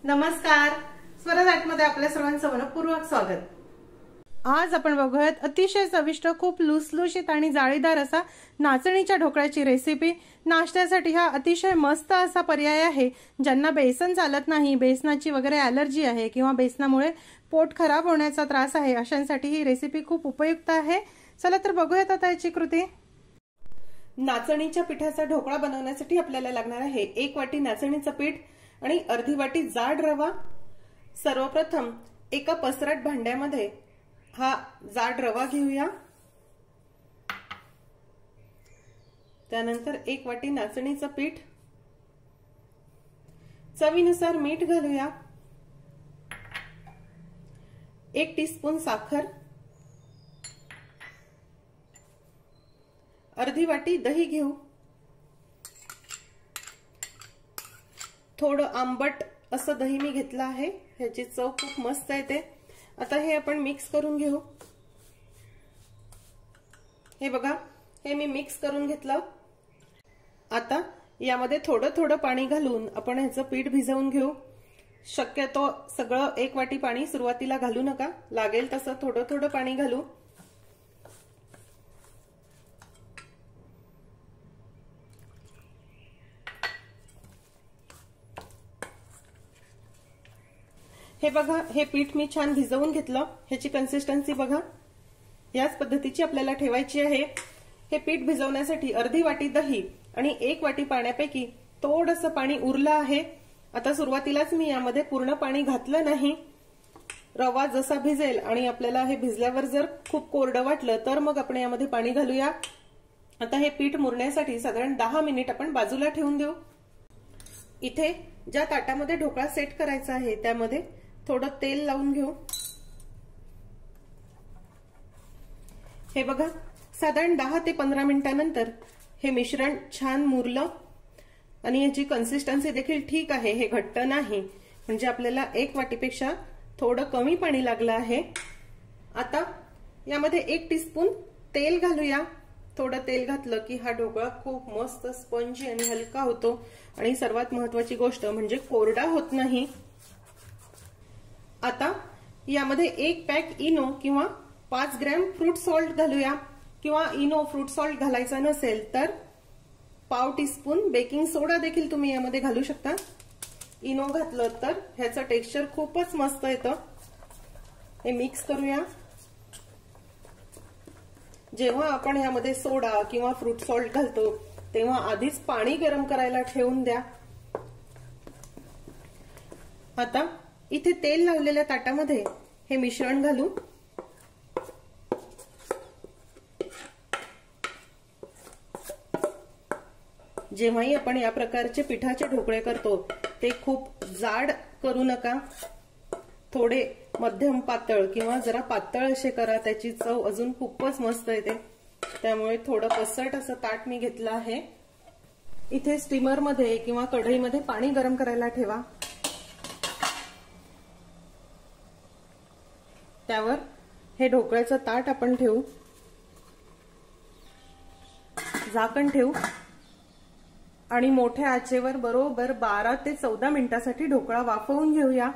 नमस्कार, स्वराज आर्टमध्ये आपल्या सर्वांचं मनपूर्वक स्वागत। आज आपण बघूयात अतिशय चविष्ट, खूप लुसलुशीत आणि जाळीदार असा नाचणीच्या ढोकळ्याची रेसिपी। नाश्त्यासाठी हा अतिशय मस्त असा पर्याय आहे। ज्यांना बेसन चालत नाही, बेसनाची वगैरे ॲलर्जी आहे किंवा बेसनामुळे पोट खराब होण्याचा त्रास आहे, अशांसाठी ही रेसिपी खूप उपयुक्त आहे। चला तर बघूयात आता याची कृती। नाचणीच्या पिठाचा ढोकळा बनवण्यासाठी आपल्याला लागणार आहे 1 वाटी नाचणीचं पीठ आणि अर्धी वाटी जाड रवा। सर्वप्रथम एका पसरट भांड्यामध्ये हा जाड रवा घेऊया। त्यानंतर 1 वाटी नाचणीचं पीठ, चवीनुसार मीठ घालूया, 1 टीस्पून साखर, अर्धी वाटी दही घेऊ। थोडं आंबट असं दही मी घेतलं आहे, ह्याची चव खूप मस्त येते। आता हे आपण मिक्स करून घेऊ। हे बघा, हे मी मिक्स करून घेतलं। आता यामध्ये थोडं थोडं पाणी घालून आपण ह्याचं पीठ भिजवून घेऊ। शक्यतो सगळं 1 वाटी पाणी सुरुवातीला घालू नका, लागेल तसं थोडं थोडं पाणी घालू। हे बघा, हे पीठ मी छान भिजवून घेतलं। ह्याची कन्सिस्टन्सी बघा, याच पद्धतीची आपल्याला ठेवायची आहे। हे पीठ भिजवण्यासाठी अर्धी वाटी दही आणि 1 वाटी पाण्यापैकी थोडंसं पाणी उरलं आहे। आता सुरुवातीलाच मी यामध्ये पूर्ण पाणी घातलं नाही। रवा जसा भिजेल आणि आपल्याला हे भिजल्यावर जर खूप कोरडं वाटलं तर मग आपण यामध्ये पाणी घालूया। आता हे पीठ मुरण्यासाठी साधारण 10 मिनिट आपण बाजूला ठेवून देऊ। इथे ज्या ताटामध्ये ढोकळा सेट करायचा आहे त्यामध्ये थोडं तेल लावून घेऊ। हे बघा, साधारण 10 ते 15 मिनिटांनंतर हे मिश्रण छान मुरलं आणि याची कन्सिस्टन्सी देखील ठीक आहे, हे घट्ट नाही, म्हणजे आपल्याला 1 वाटीपेक्षा थोडं कमी पाणी लागलं आहे। आता यामध्ये 1 टीस्पून तेल घालूया। थोडं तेल घातलं की हा ढोकळा खूप मस्त स्पंजी आणि हलका होतो आणि सर्वात महत्त्वाची गोष्ट म्हणजे कोरडा होत नाही। आता यामध्ये 1 पॅक इनो किंवा 5 ग्रॅम फ्रूट सॉल्ट घालूया, किंवा इनो फ्रूट सॉल्ट घालायचा नसेल तर पाव टीस्पून बेकिंग सोडा देखील तुम्ही यामध्ये घालू शकता। इनो घातलं तर ह्याचं टेक्स्चर खूपच मस्त येतं। हे मिक्स करूया। जेव्हा आपण यामध्ये सोडा किंवा फ्रूट सॉल्ट घालतो तेव्हा आधीच पाणी गरम करायला ठेवून द्या। आता इथे तेल लावलेल्या ताटामध्ये हे मिश्रण घालू। जेव्हाही आपण या प्रकारचे पिठाचे ढोकळे करतो ते खूप जाड करू नका, थोडे मध्यम पातळ किंवा जरा पातळ असे करा, त्याची चव अजून खूपच मस्त येते। त्यामुळे थोडं पसरट असं ताट मी घेतलं आहे। इथे स्टीमर मध्ये किंवा कढईमध्ये पाणी गरम करायला ठेवा। त्यावर हे ढोकळ्याचं ताट आपण ठेवू, झाकण ठेवू आणि मोठ्या आचेवर बरोबर 12 ते 14 मिनिटांसाठी ढोकळा वाफवून घेऊया।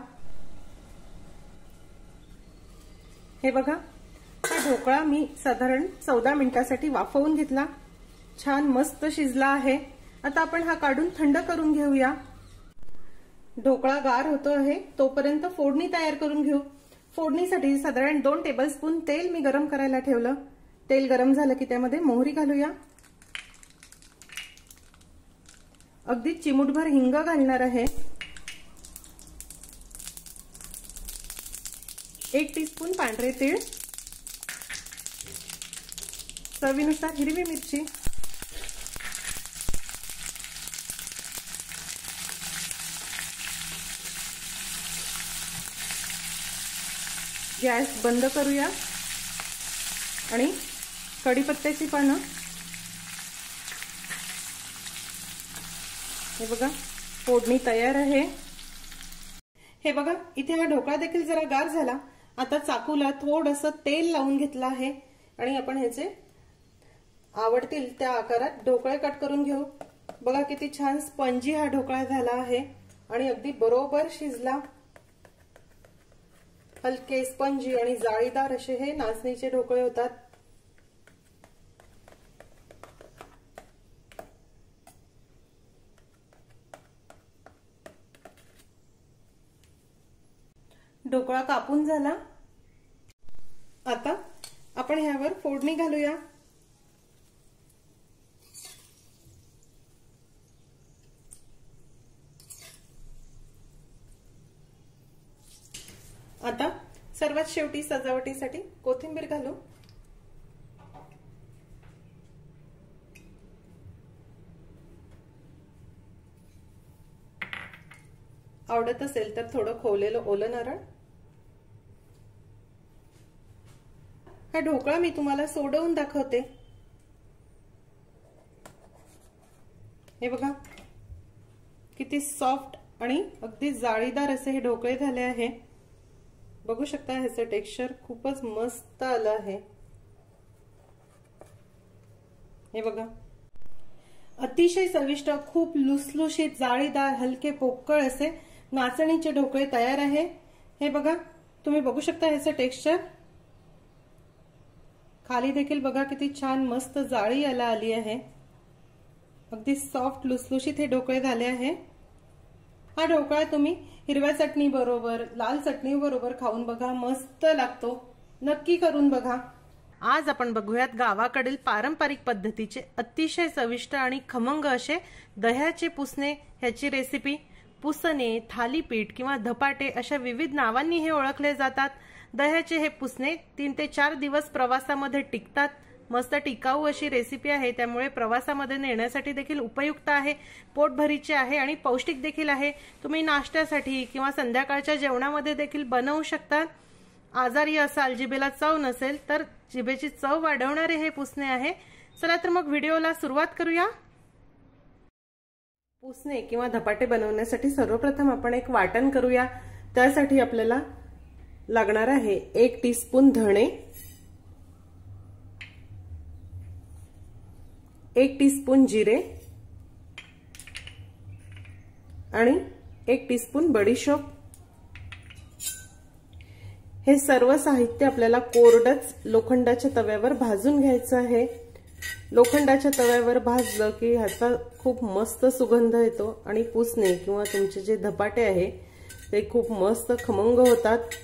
हे बघा, हा ढोकळा मी साधारण 14 मिनिटांसाठी वाफवून घेतला, छान मस्त शिजला आहे। आता आपण हा काढून थंड करून घेऊया। ढोकळा गार होतो आहे तोपर्यंत फोडणी तयार करून घेऊ। फोडणीसाठी साधारण 2 टेबलस्पून तेल मी गरम करायला ठेवलं। तेल गरम झालं की त्यामध्ये मोहरी घालूया, अगदी चिमूटभर हिंग घालणार आहे, 1 टीस्पून पांढरे तीळ, चवीनुसार हिरवी मिरची, गॅस बंद करूया आणि कढीपत्त्याची पानं, हे बघा फोडणी तयार आहे। हे बघा, इथे हा ढोकळा देखील जरा गार झाला। आता चाकूला थोडंसं तेल लावून घेतलं आहे आणि आपण ह्याचे आवडतील त्या आकारात ढोकळे कट करून घेऊ। बघा किती छान स्पंजी हा ढोकळा झाला आहे। आणि अगदी बरोबर शिजला। हलके स्पंजी आणि जाळीदार असे हे नाचणीचे ढोकळे होतात। ढोकळा कापून झाला। आता आपण ह्यावर फोडणी घालूया। आता सर्वात शेवटी सजावटीसाठी कोथिंबीर घालू। आवडत असेल तर थोडं खोवलेलं ओलं नारळ। हा ढोकळा मी तुम्हाला सोडवून दाखवते। हे बघा किती सॉफ्ट आणि अगदी जाळीदार असे हे ढोकळे झाले आहे। बघू शकता ह्याचं टेक्स्चर खूपच मस्त आलं आहे। हे बघा अतिशय चविष्ट, खूप लुसलुशीत, जाळीदार, हलके पोकळ असे नाचणीचे ढोकळे तयार आहे। हे बघा तुम्ही बघू शकता ह्याचं टेक्स्चर। खाली देखील बघा किती छान मस्त जाळी याला आली आहे। अगदी सॉफ्ट लुसलुशीत हे ढोकळे झाले आहे। हा ढोकळा तुम्ही हिरव्या चटणी बरोबर, लाल चटणी बरोबर खाऊन बघा, मस्त लागतो। नक्की करून बघा। आज आपण बघूयात गावाकडील पारंपरिक पद्धतीचे अतिशय चविष्ट आणि खमंग असे दह्याचे पुसणे ह्याची रेसिपी। पुसणे, थालीपीठ किंवा धपाटे अशा विविध नावांनी हे ओळखले जातात। दह्याचे हे पुसणे 3 ते 4 दिवस प्रवासामध्ये टिकतात। मस्त टिकाऊ अशी रेसिपी आहे, त्यामुळे प्रवासामध्ये नेण्यासाठी देखील उपयुक्त आहे, पोटभरीचे आहे आणि पौष्टिक देखील आहे। तुम्ही नाश्त्यासाठी किंवा संध्याकाळच्या जेवणामध्ये देखील बनवू शकता। आजारी असाल, जिभेला चव नसेल तर जिभेची चव वाढवणारे हे पुसणे आहे। चला तर मग व्हिडिओला सुरुवात करूया। पुसणे किंवा धपाटे बनवण्यासाठी सर्वप्रथम आपण एक वाटण करूया। त्यासाठी आपल्याला लागणार आहे 1 टीस्पून धणे, 1 टीस्पून जिरे आणि 1 टीस्पून बडीशोप। हे सर्व साहित्य आपल्याला कोरडच लोखंडाच्या तव्यावर भाजून घ्यायचं आहे। लोखंडाच्या तव्यावर भाजलं की ह्याचा खूप मस्त सुगंध येतो आणि पुसणे किंवा तुमचे जे धपाटे आहे ते खूप मस्त खमंग होतात।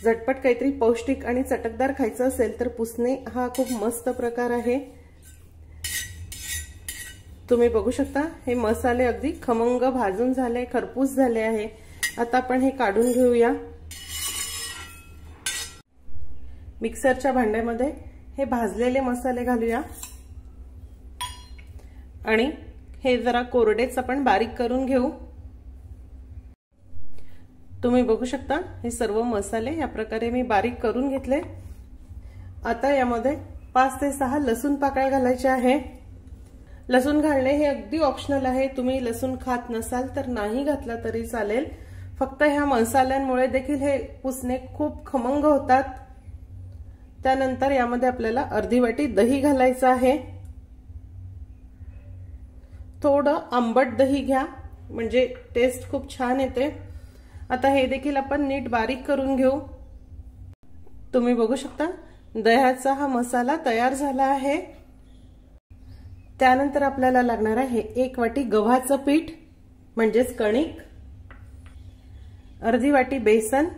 झटपट काहीतरी पौष्टिक आणि चटकदार खायचं असेल तर पुसणे हा खूप मस्त प्रकार आहे। तुम्ही बघू शकता हे मसाले अगदी खमंग भाजून झाले, खरपूस झाले आहे। आता आपण हे काढून घेऊया। मिक्सरच्या भांड्यामध्ये हे भाजलेले मसाले घालूया आणि हे जरा कोरडेच आपण बारीक करून घेऊ। तुम्ही बघू शकता हे सर्व मसाले या प्रकारे मी बारीक करून घेतले। आता यामध्ये 5 ते 6 लसूण पाकळ्या घालायच्या आहे। लसूण घालणे हे अगदी ऑप्शनल आहे, तुम्ही लसूण खात नसाल तर नाही घातला तरी चालेल। फक्त ह्या मसाल्यांमुळे देखील हे पुसणे खूप खमंग होतात। त्यानंतर यामध्ये आपल्याला अर्धी वाटी दही घालायचं आहे। थोडं आंबट दही घ्या म्हणजे टेस्ट खूप छान येते। आता हे देखील आपण नीट बारीक करून घेऊ। तुम्ही बघू शकता दह्याचा हा मसाला तयार झाला आहे। त्यानंतर आपल्याला लागणार आहे 1 वाटी गव्हाचं पीठ म्हणजेच कणिक, अर्धी वाटी बेसन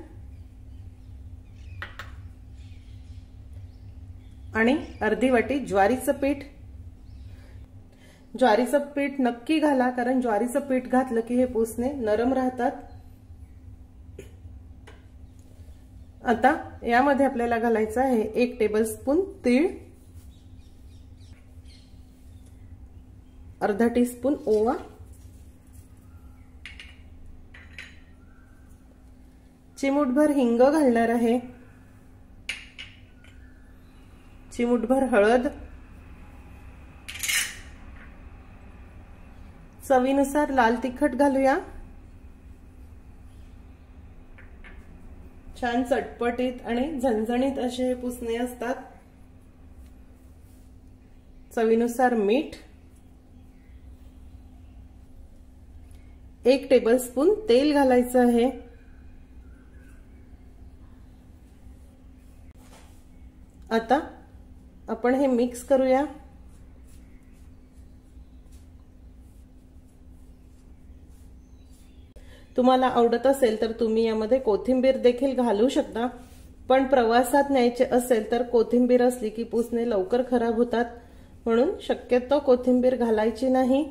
आणि अर्धी वाटी ज्वारीचं पीठ। ज्वारीचं पीठ नक्की घाला, कारण ज्वारीचं पीठ घातलं की हे पुसणे नरम राहतात। आता यामध्ये आपल्याला घालायचं आहे 1 टेबलस्पून तीळ, अर्धा टीस्पून ओवा, चिमूटभर हिंग घालणार आहे, चिमूटभर हळद, चवीनुसार लाल तिखट घालूया। छान चटपटीत आणि झणझणीत असे हे पुसणे असतात। चवीनुसार मीठ, 1 टेबलस्पून तेल घालायचं आहे। आता आपण हे मिक्स करूया। तुम्हाला आवडत असेल तर तुम्ही यामध्ये कोथिंबीर देखील घालू शकता, पण प्रवासात न्यायचे असेल तर कोथिंबीर असली की पुसणे लवकर खराब होतात, म्हणून शक्यतो कोथिंबीर घालायची नाही।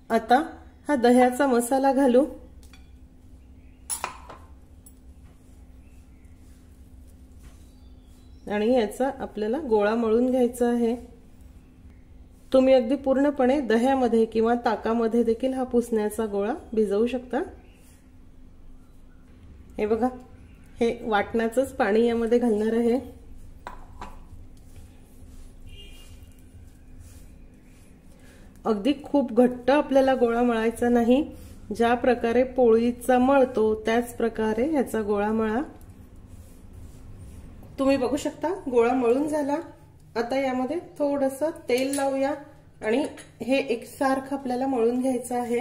आता हा दह्याचा मसाला घालू आणि याचा आपल्याला गोळा मळून घ्यायचा आहे। तुम्ही अगदी पूर्णपणे दह्यामध्ये किंवा ताकामध्ये देखील हा पुसण्याचा गोळा भिजवू शकता। हे बघा, हे वाटणाचंच पाणी यामध्ये घालणार आहे। अगदी खूप घट्ट आपल्याला गोळा मळायचा नाही, ज्या प्रकारे पोळीचा मळतो त्याच प्रकारे याचा गोळा मळा। तुम्ही बघू शकता गोळा मळून झाला। आता यामध्ये थोडंसं तेल लावूया आणि हे एकसारखं आपल्याला मळून घ्यायचं आहे।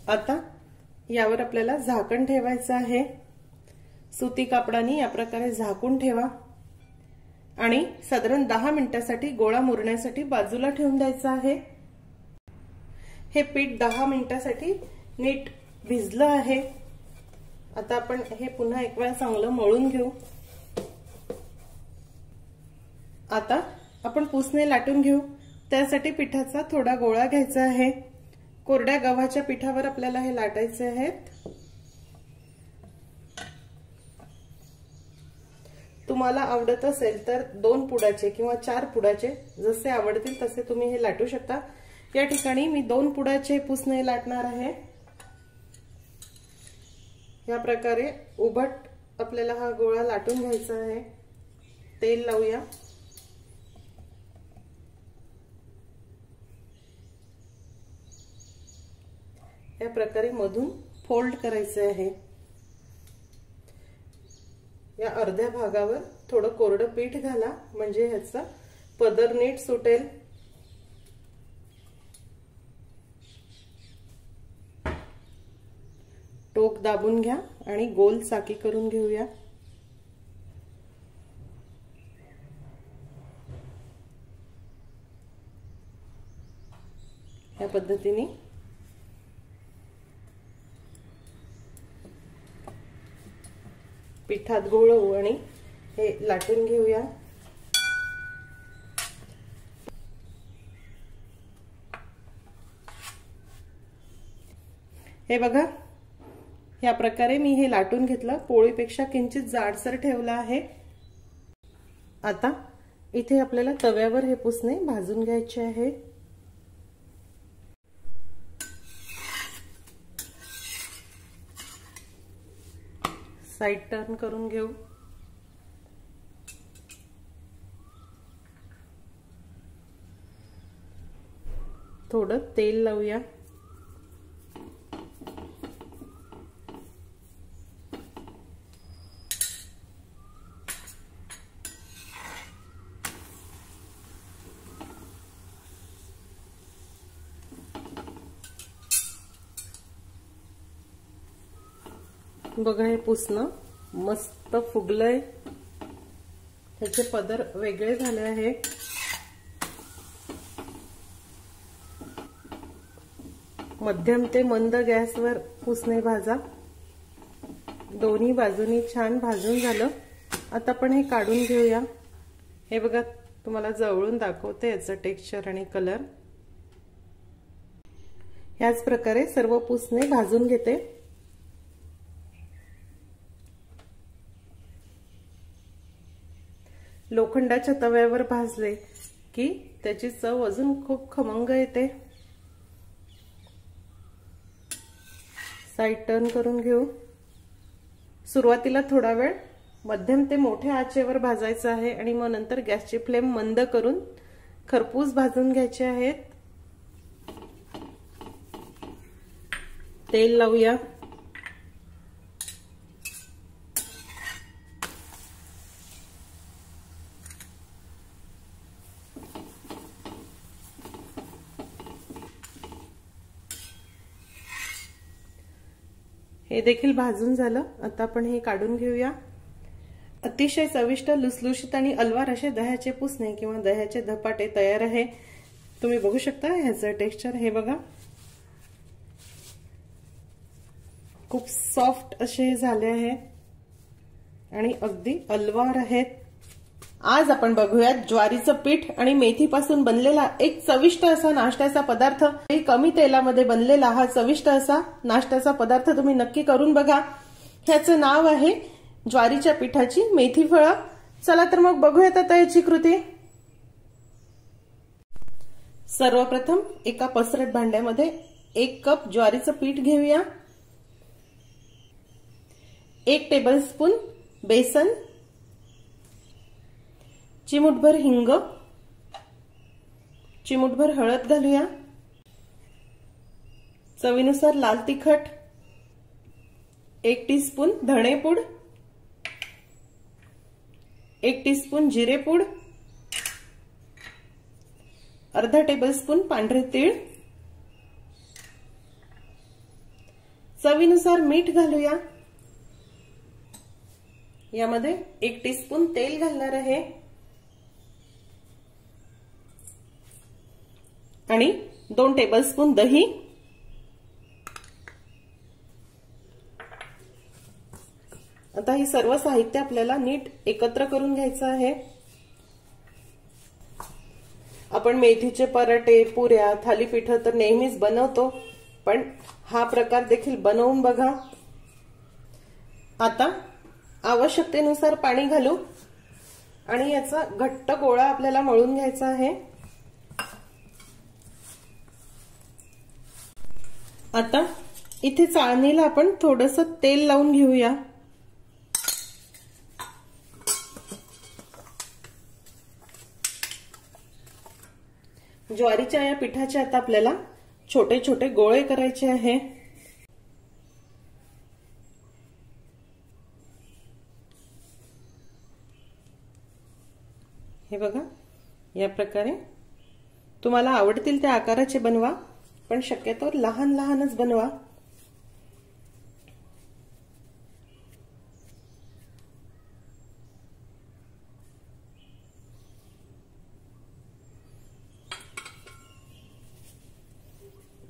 आता यावर आपल्याला झाकण ठेवायचं आहे। सुती कापडाने या प्रकारे झाकून ठेवा आणि साधारण 10 मिनिटांसाठी गोळा मुरण्यासाठी बाजूला ठेवून द्यायचं आहे। हे पीठ 10 मिनिटांसाठी नीट भिजलं आहे। आता आपण हे पुन्हा एक वेळा चांगलं मळून घेऊ। आता आपण पुसणे लाटून घेऊ। त्यासाठी पिठाचा थोडा गोळा घ्यायचा आहे। कोरड्या गव्हाच्या पिठावर आपल्याला हे लाटायचे आहेत। तुम्हाला आवडत असेल तर 2 पुडाचे किंवा 4 पुडाचे जसे आवडतील तसे तुम्ही हे लाटू शकता। या ठिकाणी मी 2 पुडाचे पुसणे लाटणार आहे। या प्रकारे उभट आपल्याला हा गोळा लाटून घ्यायचा आहे। तेल लावूया। या प्रकारे मधून फोल्ड करायचे आहे। या अर्ध्या भागावर थोडं कोरडं पीठ घाला, म्हणजे ह्याचा पदर नीट सुटेल। टोक दाबून घ्या आणि गोल चाकी करून घेऊया। या पद्धतीने पिठात गोळवू आणि हे लाटून घेऊया। हे बघा, या प्रकारे मी हे लाटून घेतलं। पोळीपेक्षा किंचित जाडसर ठेवलं आहे। आता इथे आपल्याला तव्यावर हे पुसणे भाजून घ्यायचे आहे। साइड टर्न करून घेऊ। थोडं तेल लावूया। बघा, हे पुसणं मस्त फुगलंय। त्याचे पदर वेगळे झाले आहे। मध्यम ते मंद गॅसवर पुसणे भाजा। दोन्ही बाजूनी छान भाजून झालं। आता आपण हे काढून घेऊया। हे बघा, तुम्हाला जवळून दाखवते याचं टेक्स्चर आणि कलर। याच प्रकारे सर्व पुसणे भाजून घेते। लोखंडाच्या तव्यावर भाजले की त्याची चव अजून खूप खमंग येते। साइड टर्न करून घेऊ। सुरुवातीला थोडा वेळ मध्यम ते मोठ्या आचेवर भाजायचं आहे आणि मग नंतर गॅसची फ्लेम मंद करून खरपूस भाजून घ्यायचे आहेत। तेल लावूया। हे देखील भाजून झालं। आता आपण हे काढून घेऊया। अतिशय चविष्ट लुसलुशीत आणि अलवार असे दह्याचे पुसणे किंवा दह्याचे धपाटे तयार आहे। तुम्ही बघू शकता ह्याचं टेक्स्चर हे बघा, खूप सॉफ्ट असे झाले आहेत आणि अगदी अलवार आहेत। आज आपण बघूयात ज्वारीचं पीठ आणि मेथीपासून बनलेला एक चविष्ट असा नाश्त्याचा पदार्थ। कमी तेलामध्ये बनलेला हा चविष्ट असा नाश्त्याचा पदार्थ तुम्ही नक्की करून बघा। ह्याचं नाव आहे ज्वारीच्या पिठाची मेथी फळं। चला तर मग बघूयात आता याची कृती। सर्वप्रथम एका पसरट भांड्यामध्ये 1 कप ज्वारीचं पीठ घेऊया, 1 टेबलस्पून बेसन, चिमूटभर हिंग, चिमूटभर हळद घालूया, चवीनुसार लाल तिखट, 1 टीस्पून धणेपूड, 1 टीस्पून जिरेपूड, अर्धा टेबलस्पून पांढरे तीळ, चवीनुसार मीठ घालूया। यामध्ये 1 टीस्पून तेल घालणार आहे आणि 2 टेबलस्पून दही। आता हे सर्व साहित्य आपल्याला नीट एकत्र करून घ्यायचं आहे। आपण मेथीचे पराठे, पुऱ्या, थालीपीठ तर नेहमीच बनवतो, पण हा प्रकार देखील बनवून बघा। आता आवश्यकतेनुसार पाणी घालू आणि याचा घट्ट गोळा आपल्याला मळून घ्यायचा आहे। आता इथे चाळणीला आपण थोडंसं तेल लावून घेऊया। ज्वारीच्या या पिठाचे आता आपल्याला छोटे छोटे गोळे करायचे आहे। हे बघा, या प्रकारे तुम्हाला आवडतील त्या आकाराचे बनवा, पण शक्यतो लहान लहानच बनवा।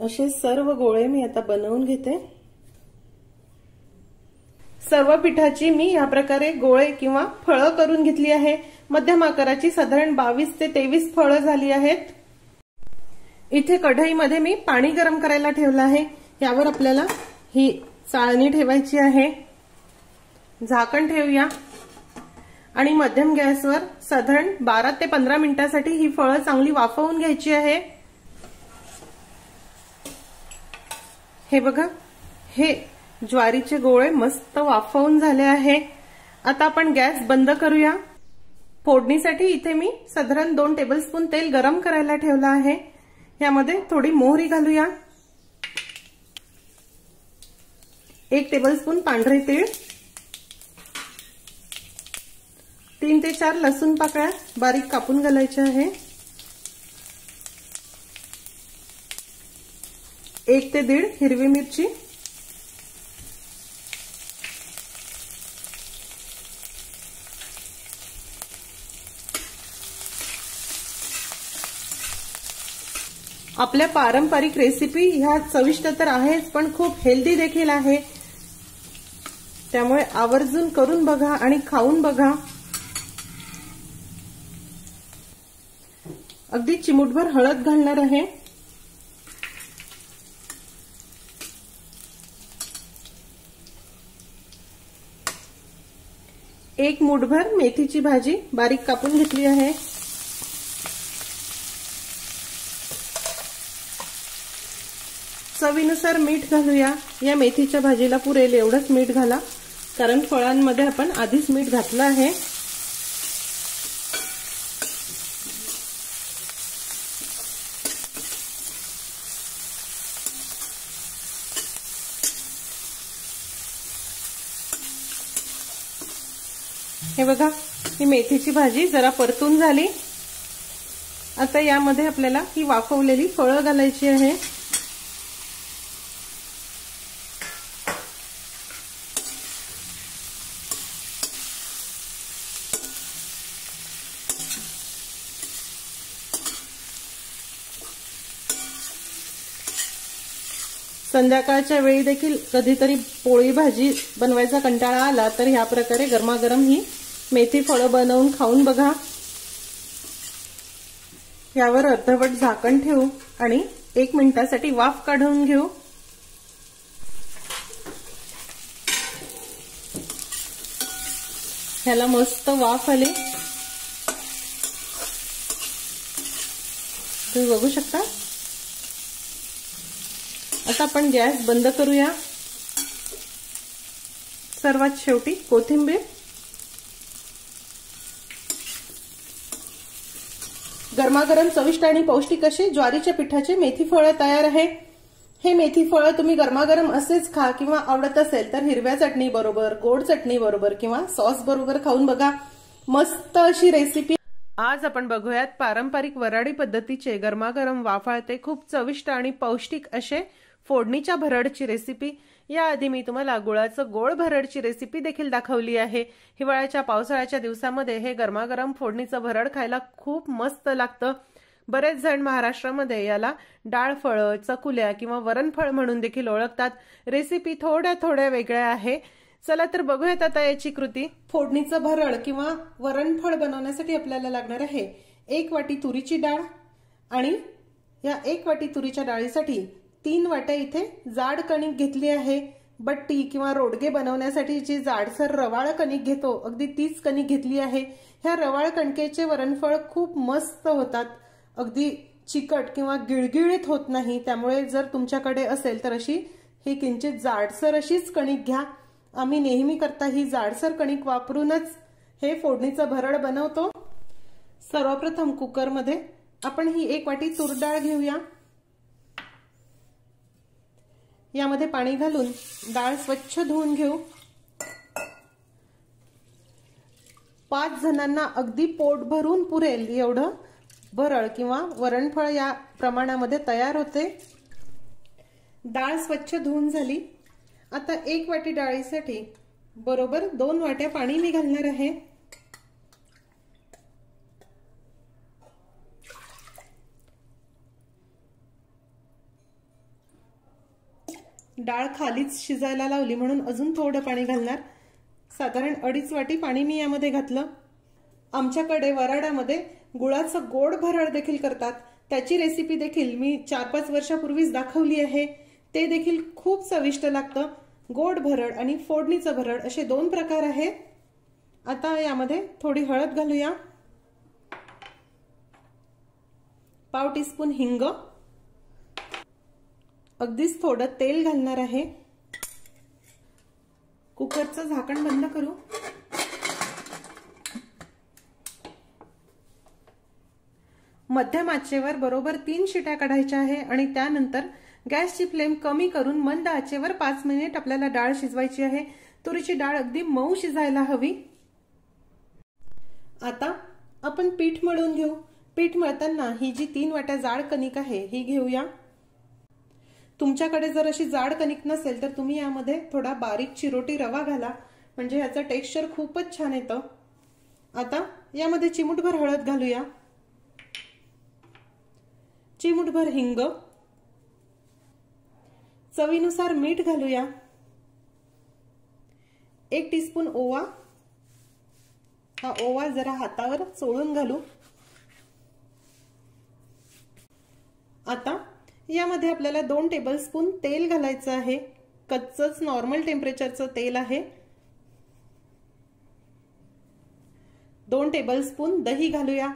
असे सर्व गोळे मी आता बनवून घेते। सर्व पिठाची मी या प्रकारे गोळे किंवा फळं करून घेतली आहे। मध्यम आकाराची साधारण 22 ते 23 फळं झाली आहेत। इथे कढईमध्ये मी पाणी गरम करायला ठेवलं आहे। यावर आपल्याला ही चाळणी ठेवायची आहे, झाकण ठेवूया आणि मध्यम गॅसवर साधारण 12 ते 15 मिनिटांसाठी ही फळं चांगली वाफवून घ्यायची आहे। हे बघा, हे ज्वारीचे गोळे मस्त वाफवून झाले आहे। आता आपण गॅस बंद करूया। फोडणीसाठी इथे मी साधारण 2 टेबलस्पून तेल गरम करायला ठेवलं आहे। यामध्ये थोडी मोहरी घालूया, 1 टेबलस्पून पांढरे तीळ, 3 ते 4 लसूण पाकळ्या बारीक कापून घालायच्या आहे, 1 ते 1.5 हिरवी मिरची, आपल्या पारंपरिक रेसिपी ह्या चविष्ट तर आहेच, पण खूप हेल्दी देखील आहे। त्यामुळे आवर्जून करून बघा आणि खाऊन बघा। अगदी चिमूटभर हळद घालणार आहे, एक मूठभर मेथीची भाजी बारीक कापून घेतली आहे, चवीनुसार मीठ घालूया। या मेथीच्या भाजीला पुरेल एवढंच मीठ घाला, कारण फळांमध्ये आपण आधीच मीठ घातलं आहे। हे बघा, ही मेथीची भाजी जरा परतून झाली। आता यामध्ये आपल्याला ही वाफवलेली फळं घालायची आहे। संध्याकाळच्या वेळी देखील कधीतरी पोळी भाजी बनवायचा कंटाळा आला तर ह्या प्रकारे गरमागरम ही मेथी फळं बनवून खाऊन बघा। यावर अर्धवट झाकण ठेवू आणि 1 मिनिटासाठी वाफ काढून घेऊ। ह्याला मस्त वाफ आली, तुम्ही बघू शकता। आता आपण गॅस बंद करूया। सर्वात शेवटी कोथिंबीर। गरमागरम चविष्ट आणि पौष्टिक असे ज्वारीच्या पिठाचे मेथी फळं तयार आहे। हे मेथी फळं तुम्ही गरमागरम असेच खा किंवा आवडत असेल तर हिरव्या चटणी बरोबर, गोड चटणी बरोबर किंवा सॉस बरोबर खाऊन बघा। मस्त अशी रेसिपी। आज आपण बघूयात पारंपरिक वऱ्हाडी पद्धतीचे गरमागरम वाफाळते खूप चविष्ट आणि पौष्टिक असे फोडणीच्या भरडची रेसिपी। याआधी मी तुम्हाला गुळाचं गोड भरडची रेसिपी देखील दाखवली आहे। हिवाळ्याच्या पावसाळ्याच्या दिवसामध्ये हे गरमागरम फोडणीचं भरड खायला खूप मस्त लागतं। बरेच जण महाराष्ट्रामध्ये याला डाळफळं, चकुल्या किंवा वरणफळ म्हणून देखील ओळखतात। रेसिपी थोड्या वेगळ्या आहे। चला तर बघूयात आता याची कृती। फोडणीचं भरड किंवा वरणफळ बनवण्यासाठी आपल्याला लागणार आहे 1 वाटी तुरीची डाळ आणि या 1 वाटी तुरीच्या डाळीसाठी 3 वाट्या इथे जाड कणिक घेतली आहे। बट्टी किंवा रोडगे बनवण्यासाठी जी जाडसर रवाळ कणिक घेतो अगदी तीच कणिक घेतली आहे। ह्या रवाळ कणकेचे वरणफळ खूप मस्त होतात, अगदी चिकट किंवा गिळगिळीत होत नाही। त्यामुळे जर तुमच्याकडे असेल तर अशी ही किंचित जाडसर अशीच कणिक घ्या। आम्ही नेहमी करता ही जाडसर कणिक वापरूनच हे फोडणीचं भरड बनवतो। सर्वप्रथम कुकरमध्ये आपण ही 1 वाटी तूर डाळ घेऊया। यामध्ये पाणी घालून डाळ स्वच्छ धुवून घेऊ। 5 जणांना अगदी पोट भरून पुरेल एवढं भरड किंवा वरणफळ या प्रमाणामध्ये तयार होते। डाळ स्वच्छ धुवून झाली। आता 1 वाटी डाळीसाठी बरोबर 2 वाट्या पाणी मी घालणार आहे। डाळ खालीच शिजायला लावली म्हणून अजून थोडं पाणी घालणार। साधारण 2.5 वाटी पाणी मी यामध्ये घातलं। आमच्याकडे वराडामध्ये गुळाचं गोड भरड देखील करतात, त्याची रेसिपी देखील मी 4-5 वर्षापूर्वीच दाखवली आहे। ते देखील खूप चविष्ट लागतं। गोड भरड आणि फोडणीचं भरड असे 2 प्रकार आहेत। आता यामध्ये थोडी हळद घालूया, पाव टीस्पून हिंग, अगदीच थोडं तेल घालणार आहे। कुकरचं झाकण बंद करू। मध्यम आचेवर बरोबर 3 शिट्या काढायच्या आहे आणि त्यानंतर गॅसची फ्लेम कमी करून मंद आचेवर 5 मिनिट आपल्याला डाळ शिजवायची आहे। तुरीची डाळ अगदी मऊ शिजायला हवी। आता आपण पीठ मळून घेऊ। पीठ मळताना ही जी 3 वाट्या जाड कणिक आहे ही घेऊया। तुमच्याकडे जर अशी जाड कणिक नसेल तर तुम्ही यामध्ये थोडा बारीक चिरोटी रवा घाला, म्हणजे ह्याचं टेक्स्चर खूपच छान येतं। आता यामध्ये चिमूटभर हळद घालूया, चिमूटभर हिंग, चवीनुसार मीठ घालूया, 1 टीस्पून ओवा। हा ओवा जरा हातावर चोळून घालू। आता यामध्ये आपल्याला 2 टेबलस्पून तेल घालायचं आहे। कच्चंच नॉर्मल टेम्परेचरचं तेल आहे। 2 टेबलस्पून दही घालूया।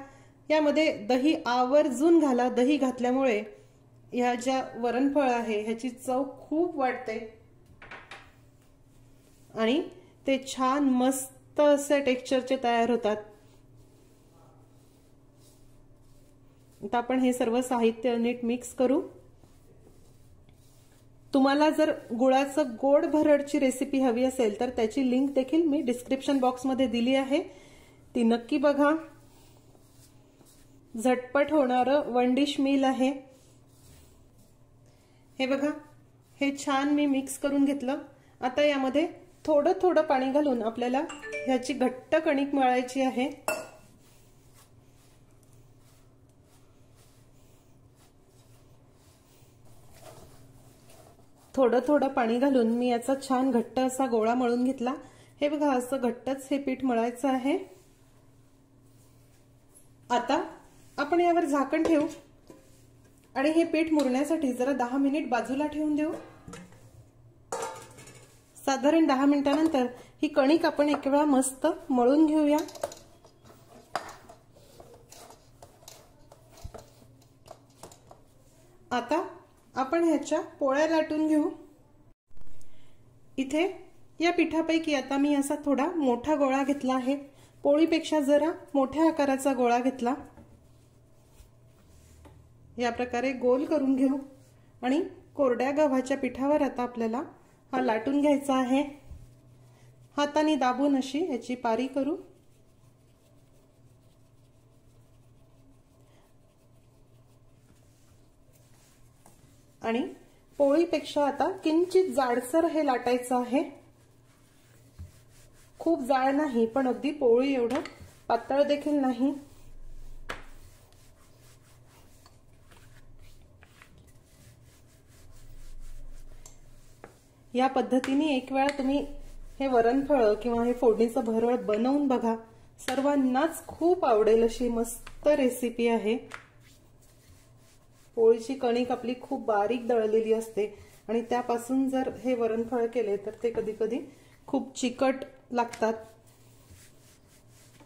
यामध्ये दही आवर्जून घाला। दही घातल्यामुळे ह्या ज्या वरणफळ आहे ह्याची चव खूप वाढते आणि ते छान मस्त असे टेक्स्चरचे तयार होतात। आता आपण हे सर्व साहित्य नीट मिक्स करू। तुम्हाला जर गुळाचं गोड भरडची रेसिपी हवी असेल तर त्याची लिंक देखील मी डिस्क्रिप्शन बॉक्समध्ये दिली आहे, ती नक्की बघा। झटपट होणारं 1 डिश मील आहे। हे बघा, हे छान मी मिक्स करून घेतलं। आता यामध्ये थोडं पाणी घालून आपल्याला ह्याची घट्ट कणिक मळायची आहे। थोडं थोडं पाणी घालून मी याचा छान घट्ट असा गोळा मळून घेतला। हे बघा, असं घट्टच हे पीठ मळायचं आहे। आता आपण यावर झाकण ठेवू आणि हे पीठ मुरण्यासाठी जरा 10 मिनिट बाजूला ठेवून देऊ। साधारण 10 मिनिटांनंतर ही कणिक आपण एक वेळा मस्त मळून घेऊया। आता आपण ह्याच्या पोळ्या लाटून घेऊ। इथे या पिठापैकी आता मी असा थोडा मोठा गोळा घेतला आहे, पोळीपेक्षा जरा मोठ्या आकाराचा गोळा घेतला। या प्रकारे गोल करून घेऊ आणि कोरड्या गव्हाच्या पिठावर आता आपल्याला हा लाटून घ्यायचा आहे। हाताने दाबून अशी याची पारी करू। आणि पोळीपेक्षा आता किंचित जाडसर हे लाटायचं आहे। खूप जाड नाही, पण अगदी पोळी एवढं पातळ देखील नाही। या पद्धतीने एक वेळा तुम्ही हे वरणफळ किंवा हे फोडणीचं भरड बनवून बघा, सर्वांनाच खूप आवडेल अशी मस्त रेसिपी आहे। पोळीची कणिक आपली खूप बारीक दळलेली असते आणि त्यापासून जर हे वरणफळ केले तर ते कधी कधी खूप चिकट लागतात।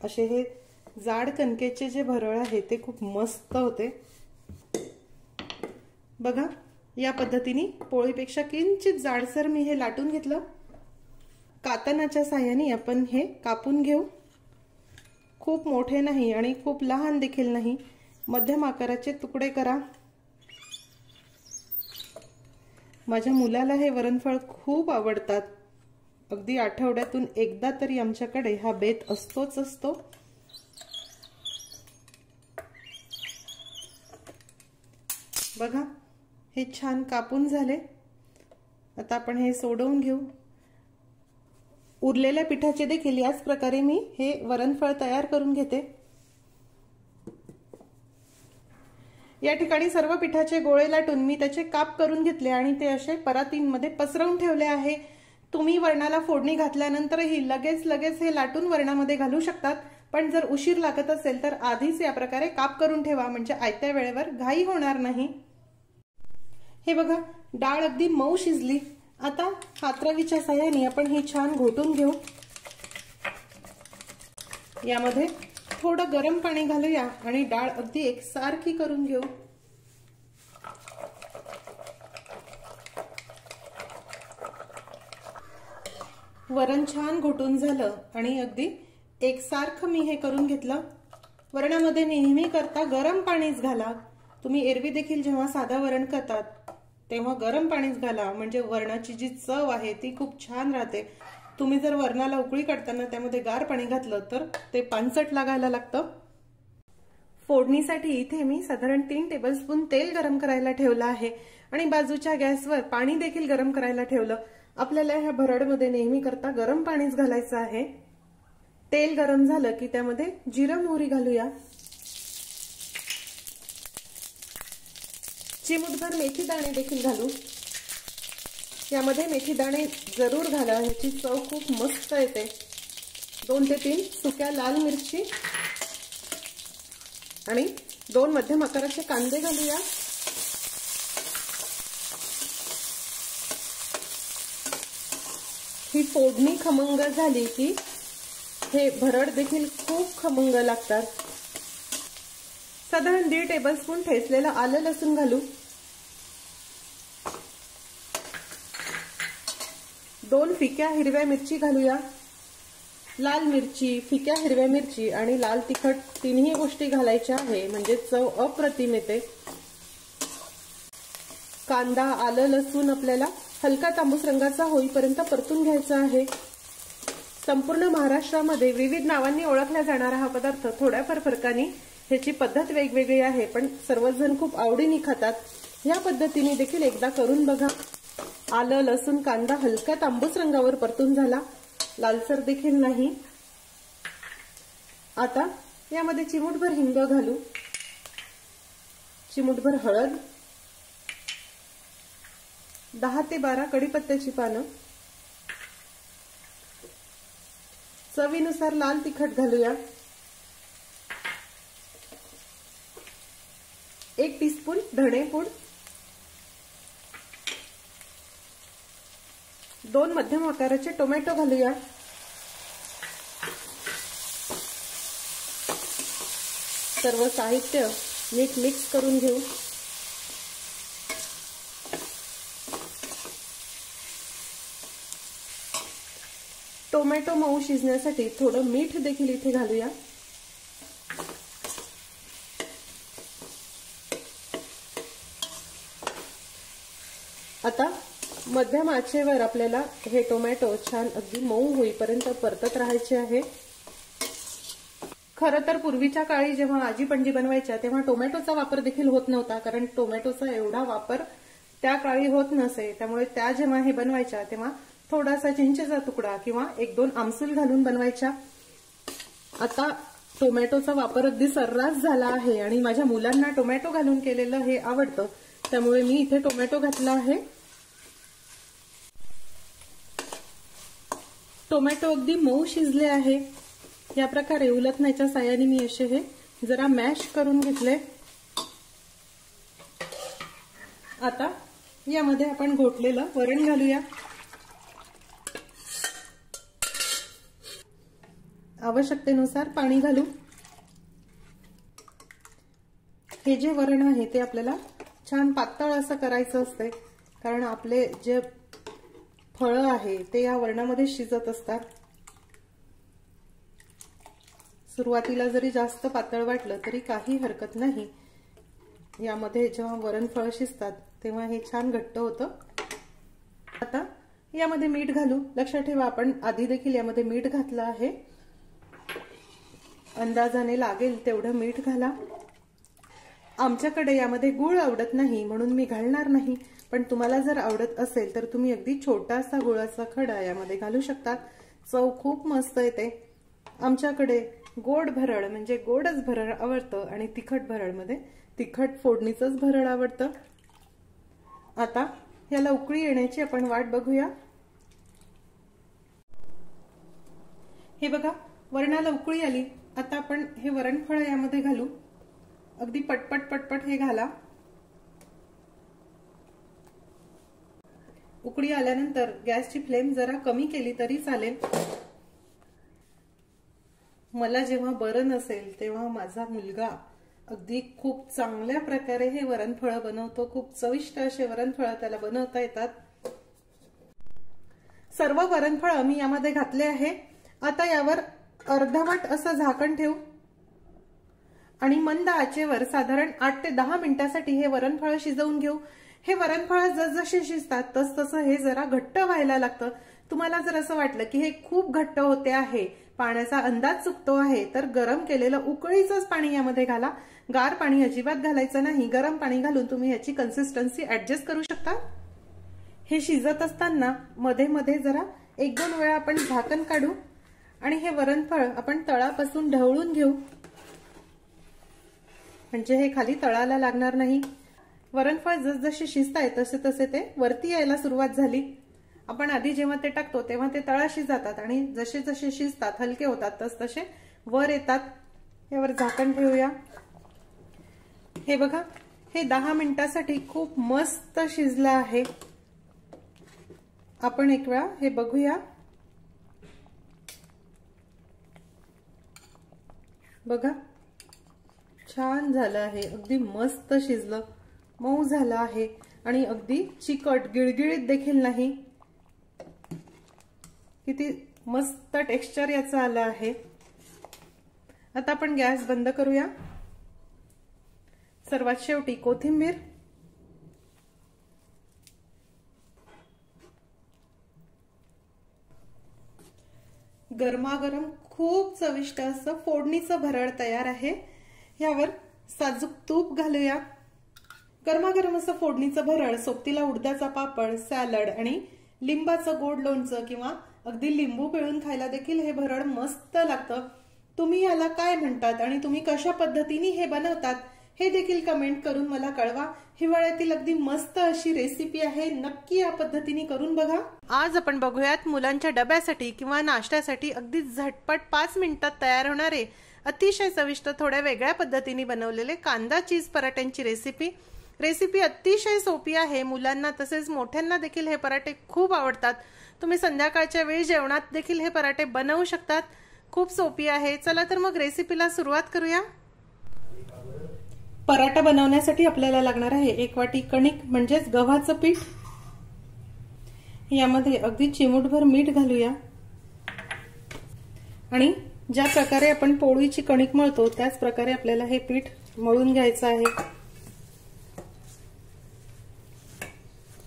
असे हे जाड कणकेचे जे भरळ आहे ते खूप मस्त होते। बघा, या पद्धतीने पोळीपेक्षा किंचित जाडसर मी हे लाटून घेतलं। कातणाच्या साहाय्याने आपण हे कापून घेऊ। खूप मोठे नाही आणि खूप लहान देखील नाही, मध्यम आकाराचे तुकडे करा। माझ्या मुलाला हे वरणफळ खूप आवडतात। अगदी आठवड्यातून एकदा तरी आमच्याकडे हा बेत असतोच असतो। बघा, हे छान कापून झाले। आता आपण हे सोडवून घेऊ। उरलेल्या पिठाचे देखील याच प्रकारे मी हे वरणफळ तयार करून घेते। या ठिकाणी सर्व पिठाचे गोळे लाटून मी त्याचे काप करून घेतले आणि ते असे परातींमध्ये पसरवून ठेवले आहे। तुम्ही वरणाला फोडणी घातल्यानंतरही लगेच हे लाटून वरणामध्ये घालू शकतात, पण जर उशीर लागत असेल तर आधीच या प्रकारे काप करून ठेवा, म्हणजे आयत्या वेळेवर घाई होणार नाही। हे बघा, डाळ अगदी मऊ शिजली। आता हातरवीच्या साहाय्याने आपण ही छान घोटून घेऊ। यामध्ये थोडं गरम पाणी घालूया आणि डाळ अगदी एकसारखी करून घेऊ। वरण छान घोटून झालं आणि अगदी एकसारखं मी हे करून घेतलं। वरणामध्ये नेहमी करता गरम पाणीच घाला। तुम्ही एरवी देखील जेव्हा साधा वरण करतात तेव्हा गरम पाणीच घाला, म्हणजे वरणाची जी चव आहे ती खूप छान राहते। तुम्ही जर वरणाला उकळी काढताना त्यामध्ये गार पाणी घातलं तर ते पानसट लागायला लागतं। फोडणीसाठी इथे मी साधारण 3 टेबलस्पून तेल गरम करायला ठेवलं आहे आणि बाजूच्या गॅसवर पाणी देखील गरम करायला ठेवलं। आपल्याला ह्या भरडमध्ये नेहमी करता गरम पाणीच घालायचं आहे। तेल गरम झालं की त्यामध्ये जिरं मोहरी घालूया। चिमूटभर मेथी दाणे देखील घालू। यामध्ये मेथी दाणे जरूर घाला, ह्याची चव खूप मस्त येते। 2 ते 3 सुक्या लाल मिरची आणि 2 मध्यम आकाराचे कांदे घालूया। ही फोडणी खमंग झाली की हे भरड देखील खूप खमंग लागतात। साधारण 1.5 टेबलस्पून ठेचलेलं आलं लसूण घालू। 2 फिक्या हिरव्या मिरची घालूया। लाल मिरची, फिक्या हिरव्या मिरची आणि लाल तिखट तिन्ही गोष्टी घालायच्या आहे, म्हणजे चव अप्रतिम येते। कांदा, आलं, लसूण आपल्याला हलका तांबूस रंगाचा होईपर्यंत परतून घ्यायचा आहे। संपूर्ण महाराष्ट्रामध्ये विविध नावांनी ओळखला जाणारा हा पदार्थ थोड्याफार फरकाने ह्याची पद्धत वेगवेगळी आहे, पण सर्वजण खूप आवडीने खातात। ह्या पद्धतीने देखील एकदा करून बघा। आलं, लसूण, कांदा हलका तांबूस रंगावर परतून झाला, लालसर देखील नाही। आता यामध्ये चिमूटभर हिंग घालू, चिमूटभर हळद, 10 ते 12 कढीपत्त्याची पानं, चवीनुसार लाल तिखट घालूया, 1 टीस्पून धणेपूड, 2 मध्यम आकाराचे टोमॅटो घालूया, सर्व साहित्य नीट मिक्स करून घेऊ। टोमॅटो मऊ शिजण्यासाठी थोडं मीठ देखील इथे घालूया। आता मध्यम आचेवर आपल्याला हे टोमॅटो छान अगदी मऊ होईपर्यंत परतत राहायचे आहे। खरं तर पूर्वीच्या काळी जेव्हा आजी पणजी बनवायच्या तेव्हा टोमॅटोचा वापर देखील होत नव्हता, कारण टोमॅटोचा एवढा वापर त्या काळी होत नसे। त्यामुळे त्या जेव्हा हे बनवायच्या तेव्हा थोडासा चिंचेचा तुकडा किंवा 1-2 आमसूल घालून बनवायच्या। आता टोमॅटोचा वापर अगदी सर्रास झाला आहे आणि माझ्या मुलांना टोमॅटो घालून केलेलं हे आवडतं, त्यामुळे मी इथे टोमॅटो घातला आहे। टोमॅटो अगदी मऊ शिजले आहे। या प्रकारे उलटण्याच्या साहाय्याने मी असे हे जरा मॅश करून घेतले। आता यामध्ये आपण घोटलेलं वरण घालूया, आवश्यकतेनुसार पाणी घालू। हे जे वरण आहे ते आपल्याला छान पातळ असं करायचं असते, कारण आपले जे फळं आहे ते या वरणामध्ये शिजत असतात। सुरुवातीला जरी जास्त पातळ वाटलं तरी काही हरकत नाही, यामध्ये जेव्हा वरण फळं शिजतात तेव्हा हे छान घट्ट होतं। आता यामध्ये मीठ घालू। लक्षात ठेवा, आपण आधी देखील यामध्ये मीठ घातलं आहे, अंदाजाने लागेल तेवढं मीठ घाला। आमच्याकडे यामध्ये गूळ आवडत नाही म्हणून मी घालणार नाही, पण तुम्हाला जर आवडत असेल तर तुम्ही अगदी छोटासा गुळाचा खडा यामध्ये घालू शकता, चव खूप मस्त येते। आमच्याकडे गोड भरड म्हणजे गोडच भरड आवडतं आणि तिखट भरडमध्ये तिखट फोडणीचंच भरड आवडतं। आता याला उकळी येण्याची आपण वाट बघूया। हे बघा, वरणाला उकळी आली। आता आपण हे वरणफळ यामध्ये घालू, अगदी पटपट पटपट हे घाला। उकळी आल्यानंतर गॅसची फ्लेम जरा कमी केली तरी चालेल। मला जेव्हा बरं नसेल तेव्हा माझा मुलगा अगदी खूप चांगल्या प्रकारे हे वरणफळ बनवतो, खूप चविष्ट असे वरणफळ त्याला बनवता येतात। सर्व वरणफळ मी यामध्ये घातले आहे। आता यावर अर्धवट असं झाकण ठेवू आणि मंद आचेवर साधारण 8 ते 10 मिनिटांसाठी हे वरणफळ शिजवून घेऊ। हे वरणफळ जसजसे शिजतात तसतसं हे जरा घट्ट व्हायला लागतं। तुम्हाला जर असं वाटलं की हे खूप घट्ट होते आहे, पाण्याचा अंदाज चुकतो आहे, तर गरम केलेलं उकळीचंच पाणी यामध्ये घाला। गार पाणी अजिबात घालायचं नाही, गरम पाणी घालून तुम्ही याची कन्सिस्टन्सी ऍडजस्ट करू शकता। हे शिजत असताना मध्ये मध्ये जरा 1-2 वेळा आपण झाकण काढू आणि हे वरणफळ आपण तळापासून ढवळून घेऊ, म्हणजे हे खाली तळाला लागणार नाही। वरणफळ जसजसे शिजताय तसे तसे ते वरती यायला सुरुवात झाली। आपण आधी जेव्हा ते टाकतो तेव्हा ते तळाशी जातात आणि जसे जसे शिजतात हलके होतात तसतसे वर येतात। यावर झाकण ठेवूया। हे बघा, हे 10 मिनिटांसाठी खूप मस्त शिजलं आहे। आपण एक वेळा हे बघूया। बघा, छान झालं आहे, अगदी मस्त शिजलं, मऊ झालं आहे आणि अगदी चिकट गिळगिळीत देखील नाही। किती मस्त टेक्स्चर याचं आलं आहे। आता आपण गॅस बंद करूया। सर्वात शेवटी कोथिंबीर, गरमागरम खूप चविष्ट असं फोडणीचं भरड तयार आहे। यावर साजूक तूप घालूया। गरमागरम असं फोडणीचं भरड सोबतीला उडदाचा पापड, सॅलड आणि लिंबाचं गोड लोणचं किंवा अगदी लिंबू पिळून खायला देखील हे भरड मस्त लागतं। तुम्ही याला काय म्हणतात आणि तुम्ही कशा पद्धतीने हे बनवतात हे देखील कमेंट करून मला कळवा। हिवाळ्यातील अगदी मस्त अशी रेसिपी आहे, नक्की या पद्धतीने करून बघा। आज आपण बघूयात मुलांच्या डब्यासाठी किंवा नाश्त्यासाठी अगदी झटपट 5 मिनिटात तयार होणारे अतिशय चविष्ट थोड्या वेगळ्या पद्धतीने बनवलेले कांदा चीज पराठ्यांची रेसिपी अतिशय सोपी आहे। मुलांना तसेच मोठ्यांना देखील हे पराठे खूप आवडतात। तुम्ही संध्याकाळच्या वेळी जेवणात देखील हे पराठे बनवू शकतात। खूप सोपी आहे। चला तर मग रेसिपीला सुरुवात करूया। पराठा बनवण्यासाठी आपल्याला लागणार आहे 1 वाटी कणिक म्हणजेच गव्हाचं पीठ। यामध्ये अगदी चिमूटभर मीठ घालूया आणि ज्या प्रकारे आपण पोळीची कणिक मळतो त्याच प्रकारे आपल्याला हे पीठ मळून घ्यायचं आहे।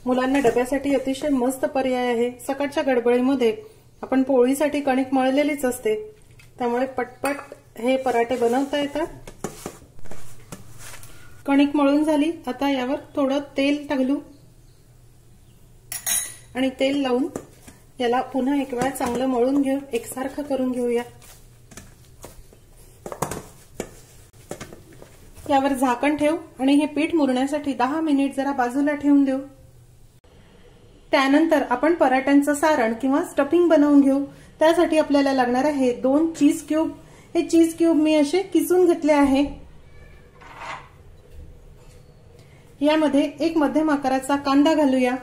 मुलांना डब्यासाठी अतिशय मस्त पर्याय आहे। सकाळच्या गडबडीमध्ये आपण पोळीसाठी कणिक मळलेलीच असते, त्यामुळे पटपट हे पराठे बनवता येतात। कणिक मळून झाली, आता यावर थोडं तेल टाकू आणि तेल लावून याला पुन्हा एक वेळा चांगलं मळून घेऊ, एकसारखं करून घेऊया। यावर झाकण ठेवू आणि हे पीठ मुरण्यासाठी 10 मिनिट जरा बाजूला ठेवून देऊ। त्यानंतर आपण पराठ्यांचं सारण किंवा स्टफिंग बनवून घेऊ। त्यासाठी आपल्याला लागणार आहे 2 चीज क्यूब। हे चीज क्यूब मी असे किसून घेतले आहे। यामध्ये एक मध्यम आकाराचा कांदा घालूया।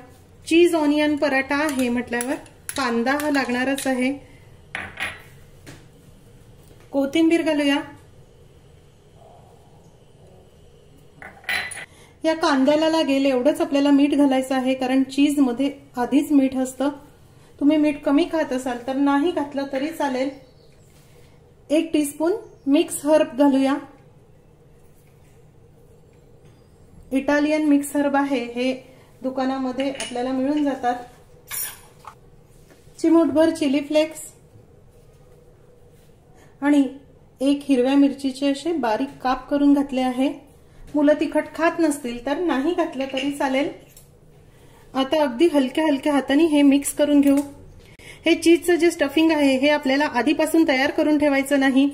चीज ऑनियन पराठा आहे म्हटल्यावर कांदा हा लागणारच आहे। कोथिंबीर घालूया। या कांद्याला लागेल एवढंच आपल्याला मीठ घालायचं आहे, कारण चीज मध्ये आधीच मीठ असतं। तुम्ही मीठ कमी खात असाल तर नाही घातलं तरी चालेल। 1 टीस्पून मिक्स हर्ब घालूया। इटालियन मिक्स हर्ब आहे, हे दुकानामध्ये आपल्याला मिळून जातात। चिमूटभर चिली फ्लेक्स आणि 1 हिरव्या मिरचीचे असे बारीक काप करून घातले आहे। मुलं तिखट खात नसतील तर नाही घातलं तरी चालेल। आता अगदी हलक्या हाताने हे मिक्स करून घेऊ। हे चीजचं जे स्टफिंग आहे हे आपल्याला आधीपासून तयार करून ठेवायचं नाही,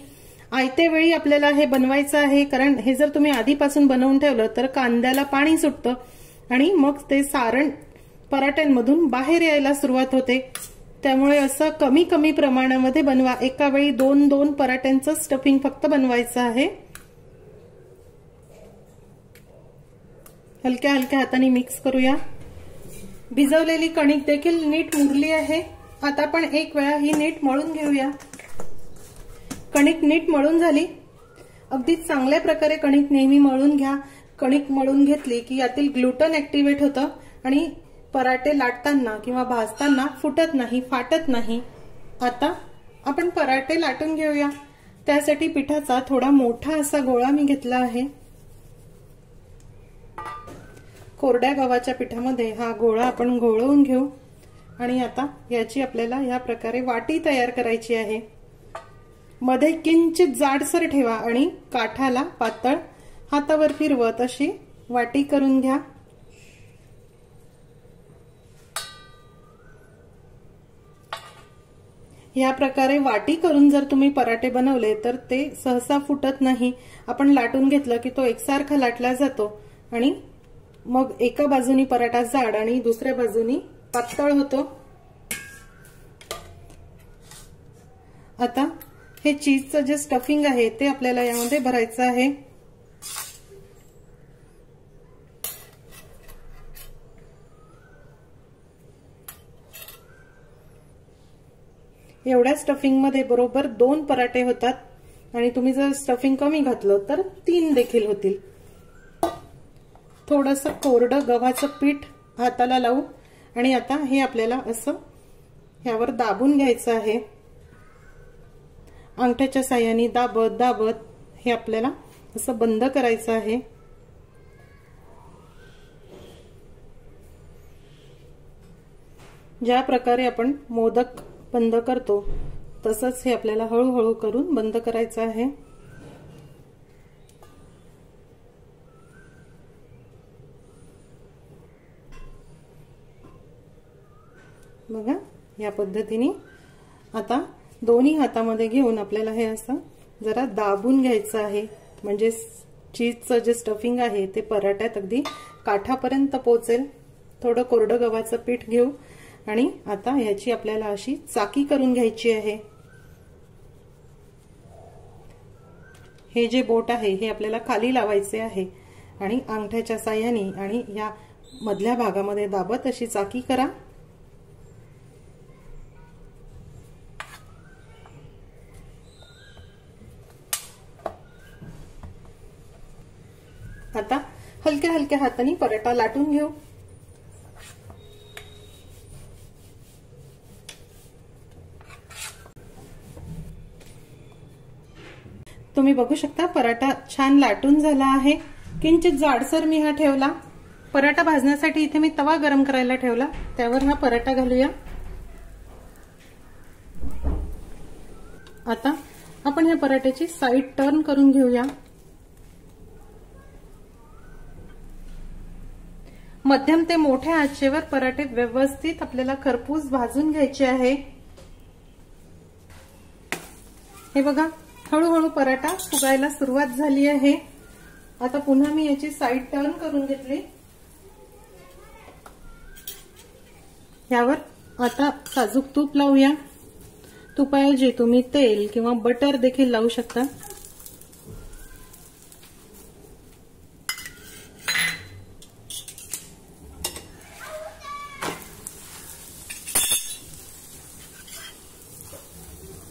आयत्या वेळी आपल्याला हे बनवायचं आहे। कारण हे जर तुम्ही आधीपासून बनवून ठेवलं तर कांद्याला पाणी सुटतं आणि मग ते सारण पराठ्यांमधून बाहेर यायला सुरुवात होते। त्यामुळे असं कमी प्रमाणामध्ये बनवा। एका वेळी 2 पराठ्यांचं स्टफिंग फक्त बनवायचं आहे। हलक्या हाताने मिक्स करूया। भिजवलेली कणिक देखील नीट मुरली आहे। आता आपण एक वेळा ही नीट मळून घेऊया। कणिक नीट मळून झाली। अगदी चांगल्या प्रकारे कणिक नेहमी मळून घ्या। कणिक मळून घेतली की यातील ग्लुटन ऍक्टिव्हेट होतं आणि पराठे लाटताना किंवा भाजताना फुटत नाही, फाटत नाही। आता आपण पराठे लाटून घेऊया। त्यासाठी पिठाचा थोडा मोठा असा गोळा मी घेतला आहे। कोरड्या गव्हाच्या पिठामध्ये हा गोळा आपण घोळवून घेऊ आणि आता याची आपल्याला या प्रकारे वाटी तयार करायची आहे। मध्ये किंचित जाडसर ठेवा आणि काठाला पातळ हातावर फिरवत अशी वाटी करून घ्या। या प्रकारे वाटी करून जर तुम्ही पराठे बनवले तर ते सहसा फुटत नाही। आपण लाटून घेतलं की तो एकसारखा लाटला जातो आणि मग एका बाजूनी पराठा जाड आणि दुसऱ्या बाजूनी पातळ होतो। आता हे चीजचं जे स्टफिंग आहे ते आपल्याला यामध्ये भरायचं आहे। एवढ्या स्टफिंग मध्ये बरोबर 2 पराठे होतात आणि तुम्ही जर स्टफिंग कमी घातलं तर 3 देखील होतील। थोडंसं कोरडं गव्हाचं पीठ हाताला लावू आणि आता हे आपल्याला असं यावर दाबून घ्यायचं आहे। अंगठ्याच्या साहाय्याने दाबत हे आपल्याला असं बंद करायचं आहे। ज्या प्रकारे आपण मोदक बंद करतो तसंच हे आपल्याला हळूहळू करून बंद करायचं आहे। बघा या पद्धतीने आता दोन्ही हातामध्ये घेऊन आपल्याला हे असं जरा दाबून घ्यायचं आहे, म्हणजे चीजचं जे स्टफिंग आहे ते पराठ्यात अगदी काठापर्यंत पोहोचेल. थोडं कोरडं गव्हाचं पीठ घेऊ आणि आता ह्याची आपल्याला अशी चाकी करून घ्यायची आहे. हे जे बोट आहे हे आपल्याला खाली लावायचे आहे आणि अंगठ्याच्या साहाय्याने आणि या मधल्या भागामध्ये दाबत अशी चाकी करा. आता हलक्या हलक्या हाताने पराठा लाटून घेऊ. तुम्ही बघू शकता पराठा छान लाटून झाला आहे. किंचित जाडसर मी हा ठेवला. पराठा भाजण्यासाठी इथे मी तवा गरम करायला ठेवला. त्यावर हा पराठा घालूया. आता आपण या पराठ्याची साईड टर्न करून घेऊया. मध्यम ते मोठ्या आचेवर पराठे व्यवस्थित आपल्याला खरपूस भाजून घ्यायचे आहे. हे बघा, हळूहळू पराठा फुगायला सुरुवात झाली आहे. आता पुन्हा मी याची साईड टर्न करून घेतली. यावर आता साजूक तूप लावूया. तुपाऐवजी तुम्ही तेल किंवा बटर देखील लावू शकता.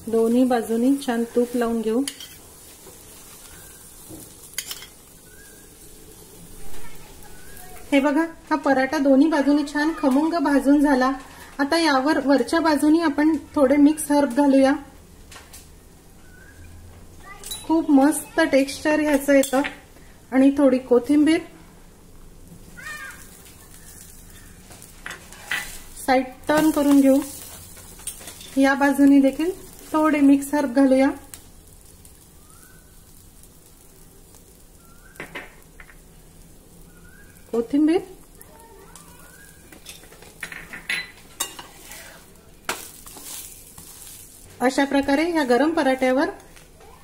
दोन्ही बाजूनी छान तूप लावून घेऊ. हे बघा, हा पराठा दोन्ही बाजूनी छान खमंग भाजून झाला. आता यावर वरच्या बाजूनी आपण थोडे मिक्स हर्ब घालूया. खूप मस्त टेक्स्चर ह्याचं येतं. आणि थोडी कोथिंबीर. साईड टर्न करून घेऊ. या बाजूनी देखील थोडे मिक्स हर्ब घालूया. कोथिंबीर. अशा प्रकारे या गरम पराठ्यावर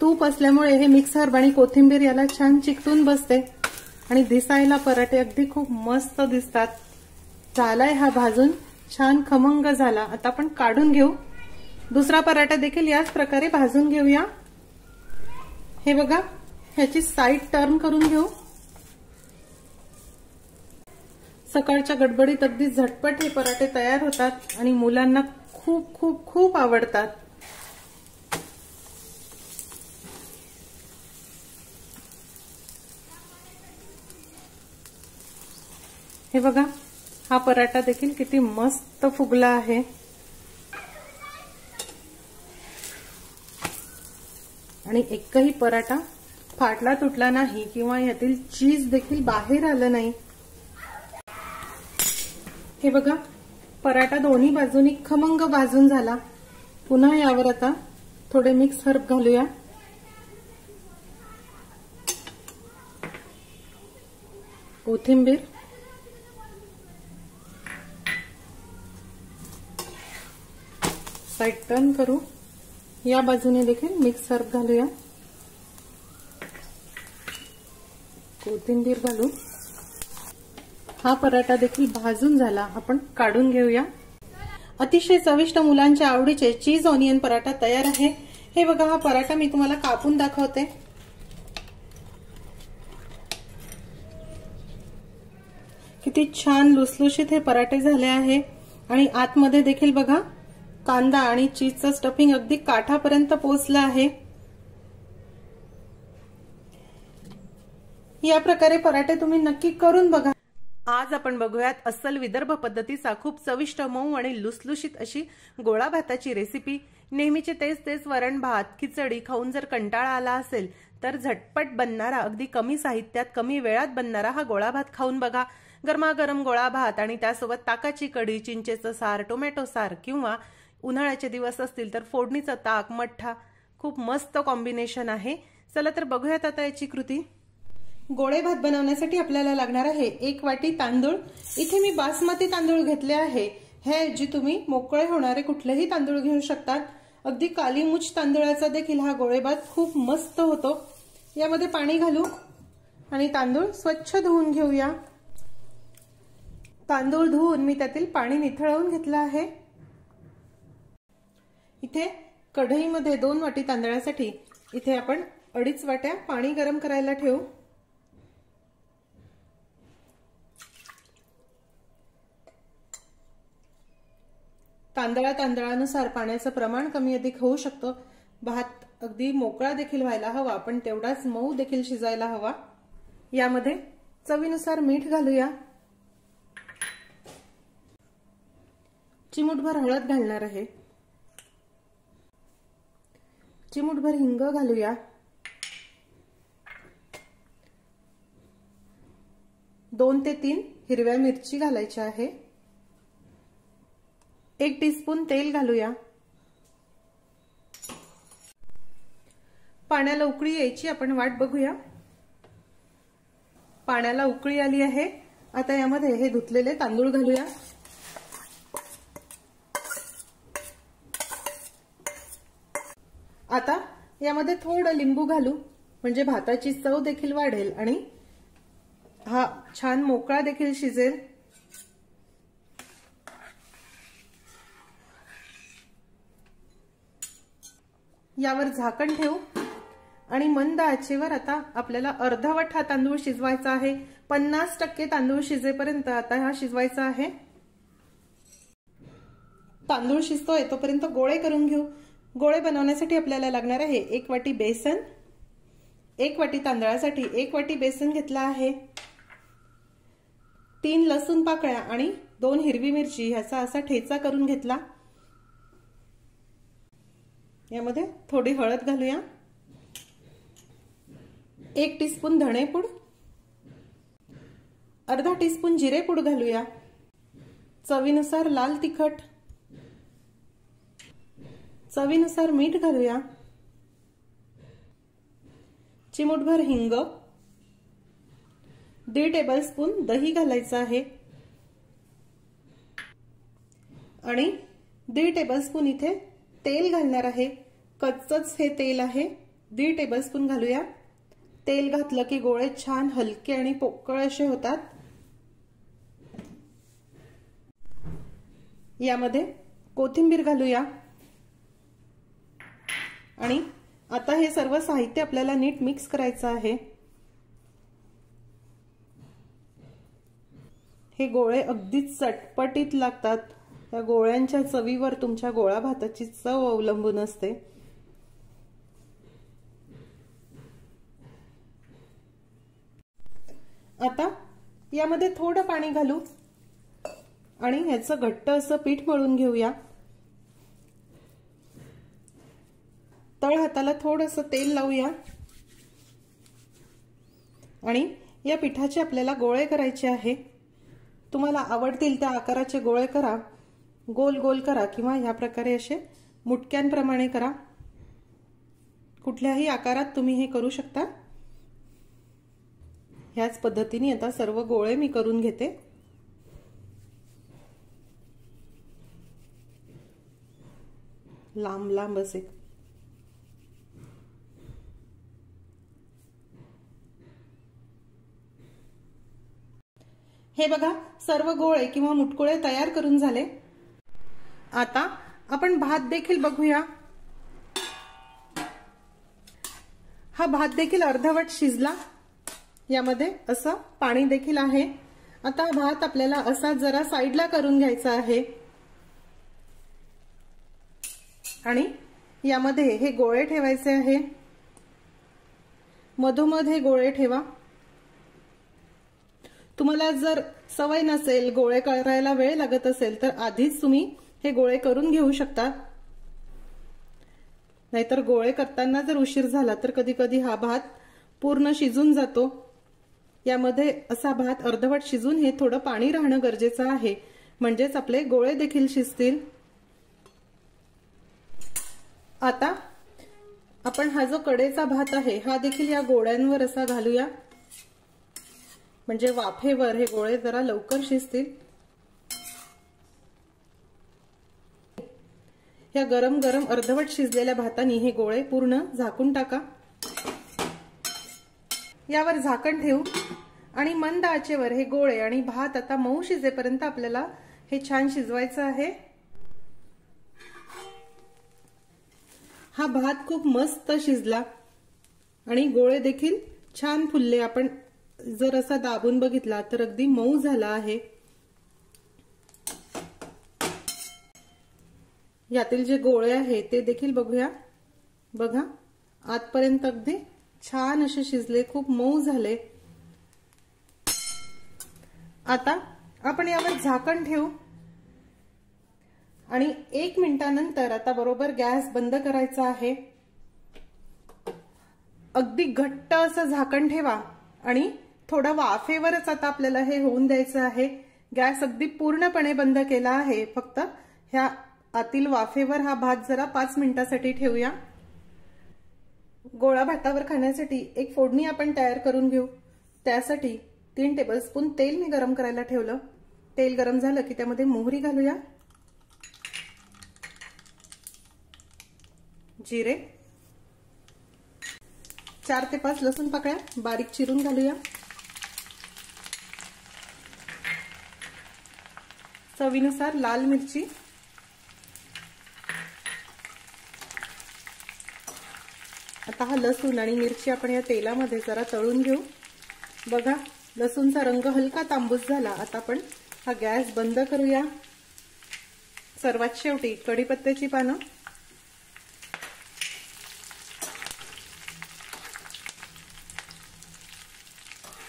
तूप असल्यामुळे हे मिक्स हर्ब आणि कोथिंबीर याला छान चिकटून बसते आणि दिसायला पराठे अगदी खूप मस्त दिसतात. झालाय हा भाजून छान खमंग झाला. आता आपण काढून घेऊ. दुसरा पराठा देखील याच प्रकारे भाजून घेऊया. हे बघा, ह्याची साईड टर्न करून घेऊ. सकाळच्या गडबडीत अगदी झटपट हे पराठे तयार होतात आणि मुलांना खूप खूप खूप आवडतात. हे बघा, हा पराठा देखील किती मस्त फुगला आहे. आणि एकही पराठा फाटला तुटला नाही किंवा यातील चीज देखील बाहेर आलं नाही. हे बघा, पराठा दोन्ही बाजूनी खमंग भाजून झाला. पुन्हा यावर आता थोडे मिक्स हर्ब घालूया. कोथिंबीर. साईड टर्न करू. या बाजूने देखील मिक्स हर्ब घालूया. कोथिंबीर घालू. हा पराठा देखील भाजून झाला. आपण काढून घेऊया. अतिशय चविष्ट मुलांच्या आवडीचे चीज ऑनियन पराठा तयार आहे. हे बघा, हा पराठा मी तुम्हाला कापून दाखवते. किती छान लुसलुशीत हे पराठे झाले आहे. आणि आतमध्ये देखील बघा, कांदा आणि चीजचं स्टफिंग अगदी काठापर्यंत पोहोचलं आहे. या प्रकारे पराठे तुम्ही नक्की करून बघा. आज आपण बघूयात अस्सल विदर्भ पद्धतीचा खूप चविष्ट मऊ आणि लुसलुशीत अशी गोळा भाताची रेसिपी. नेहमीचे तेच तेच वरण भात खिचडी खाऊन जर कंटाळा आला असेल तर झटपट बनणारा, अगदी कमी साहित्यात कमी वेळात बनणारा हा गोळा भात खाऊन बघा. गरमागरम गोळा भात आणि त्यासोबत ताकाची कढी, चिंचेचं सार, टोमॅटो सार किंवा उन्हाळ्याचे दिवस असतील तर फोडणीचा ताक, मठ्ठा, खूप मस्त कॉम्बिनेशन आहे. चला तर बघूयात आता याची कृती. गोळे भात बनवण्यासाठी आपल्याला लागणार आहे 1 वाटी तांदूळ. इथे मी बासमती तांदूळ घेतले आहे. ह्याऐवजी तुम्ही मोकळे होणारे कुठलेही तांदूळ घेऊ शकतात. अगदी कालीमुछ तांदूळाचा देखील हा गोळे भात खूप मस्त होतो. यामध्ये पाणी घालू आणि तांदूळ स्वच्छ धुवून घेऊया। तांदूळ धुवून मी त्यातील पाणी निथळवून घेतलं आहे। इथे कढईमध्ये 2 वाटी तांदळासाठी इथे आपण 2.5 वाट्या पाणी गरम करायला ठेवू। तांदळानुसार पाण्याचं प्रमाण कमी अधिक होऊ शकतो। भात अगदी मोकळा देखील व्हायला हवा, पण तेवढाच मऊ देखील शिजायला हवा। यामध्ये चवीनुसार मीठ घालूया। चिमूटभर हळद घालणार आहे। चिमूटभर हिंग घालूया। 2 ते 3 हिरव्या मिरची घालायच्या आहे। 1 टीस्पून तेल घालूया। पाण्याला उकळी यायची आपण वाट बघूया। पाण्याला उकळी आली आहे। आता यामध्ये हे धुतलेले तांदूळ घालूया। आता यामध्ये थोडं लिंबू घालू, म्हणजे भाताची चव देखील वाढेल आणि हा छान मोकळा देखील शिजेल। यावर झाकण ठेवू आणि मंद आचेवर आता आपल्याला अर्धवट हा तांदूळ शिजवायचा आहे। 50% तांदूळ शिजेपर्यंत आता हा शिजवायचा आहे। तांदूळ शिजतोय तोपर्यंत गोळे करून घेऊ। गोळे बनवण्यासाठी आपल्याला लागणार आहे 1 वाटी बेसन। 1 वाटी तांदळासाठी 1 वाटी बेसन घेतला आहे। 3 लसूण पाकळ्या आणि 2 हिरवी मिरची ह्याचा असा ठेचा करून घेतला। यामध्ये थोडी हळद घालूया। 1 टीस्पून धणेपूड, अर्धा टीस्पून जिरेपूड घालूया। चवीनुसार लाल तिखट, चवीनुसार मीठ घालूया। चिमूटभर हिंग, 1.5 टेबलस्पून दही घालायचं आहे आणि 1.5 टेबलस्पून इथे तेल घालणार आहे। कच्चच हे तेल आहे। 1.5 टेबलस्पून घालूया। तेल घातलं की गोळे छान हलके आणि पोकळ असे होतात। यामध्ये कोथिंबीर घालूया आणि आता हे सर्व साहित्य आपल्याला नीट मिक्स करायचं आहे। हे गोळे अगदीच चटपटीत लागतात। या गोळ्यांच्या चवीवर तुमच्या गोळा भाताची चव अवलंबून असते। आता यामध्ये थोडं पाणी घालू आणि ह्याचं घट्ट असं पीठ मळून घेऊया। तळ हाताला थोडंसं तेल लावूया आणि या पिठाचे आपल्याला गोळे करायचे आहे। तुम्हाला आवडतील त्या आकाराचे गोळे करा, गोल गोल करा किंवा या प्रकारे असे मुटक्यांप्रमाणे करा। कुठल्याही आकारात तुम्ही हे करू शकता। ह्याच पद्धतीने आता सर्व गोळे मी करून घेते। लांब लांब असे हे बघा, सर्व गोळे किंवा मुटकुळे तयार करून झाले। आता आपण भात देखील बघूया। हा भात देखील अर्धवट शिजला। यामध्ये असं पाणी देखील आहे। आता भात आपल्याला असा जरा साईडला करून घ्यायचा आहे आणि यामध्ये हे गोळे ठेवायचे आहे। मधोमध हे गोळे ठेवा। तुम्हाला जर सवय नसेल, गोळे करायला वेळ लागत असेल तर आधीच तुम्ही हे गोळे करून घेऊ शकता। नाहीतर गोळे करताना जर उशीर झाला तर कधी कधी हा भात पूर्ण शिजून जातो। यामध्ये असा भात अर्धवट शिजून हे थोडं पाणी राहणं गरजेचं आहे, म्हणजेच आपले गोळे देखील शिजतील। आता आपण हा जो कडेचा भात आहे हा देखील या गोळ्यांवर असा घालूया, म्हणजे वाफेवर हे गोळे जरा लवकर शिजतील। या गरम गरम अर्धवट शिजलेल्या भातानी हे गोळे पूर्ण झाकून टाका। यावर झाकण ठेवू आणि मंद आचेवर हे गोळे आणि भात आता मऊ शिजेपर्यंत आपल्याला हे छान शिजवायचं आहे। हा भात खूप मस्त शिजला आणि गोळे देखील छान फुलले। आपण जर असा दाबून बघितला तर अगदी मऊ झाला आहे। यातील जे गोळे आहे ते देखील बघूया। बघा, आतपर्यंत अगदी छान असे शिजले, खूप मऊ झाले। आता आपण यावर झाकण ठेवू आणि 1 मिनिटानंतर आता बरोबर गॅस बंद करायचा आहे। अगदी घट्ट असं झाकण ठेवा आणि थोडा वाफेवरच आता आपल्याला हे होऊन द्यायचं आहे। गॅस अगदी पूर्णपणे बंद केला आहे, फक्त ह्या आतील वाफेवर हा भात जरा 5 मिनिटांसाठी ठेवूया। गोळा भातावर खाण्यासाठी एक फोडणी आपण तयार करून घेऊ। त्यासाठी 3 टेबलस्पून तेल मी गरम करायला ठेवलं। तेल गरम झालं की त्यामध्ये मोहरी घालूया, जिरे, 4 ते 5 लसूण पाकळ्या बारीक चिरून घालूया, चवीनुसार लाल मिरची, आता हा लसूण आणि मिरची आपण या तेलामध्ये जरा तळून घेऊ। बघा, लसूणचा रंग हलका तांबूस झाला। आता आपण हा गॅस बंद करूया। सर्वात शेवटी कढीपत्त्याची पानं,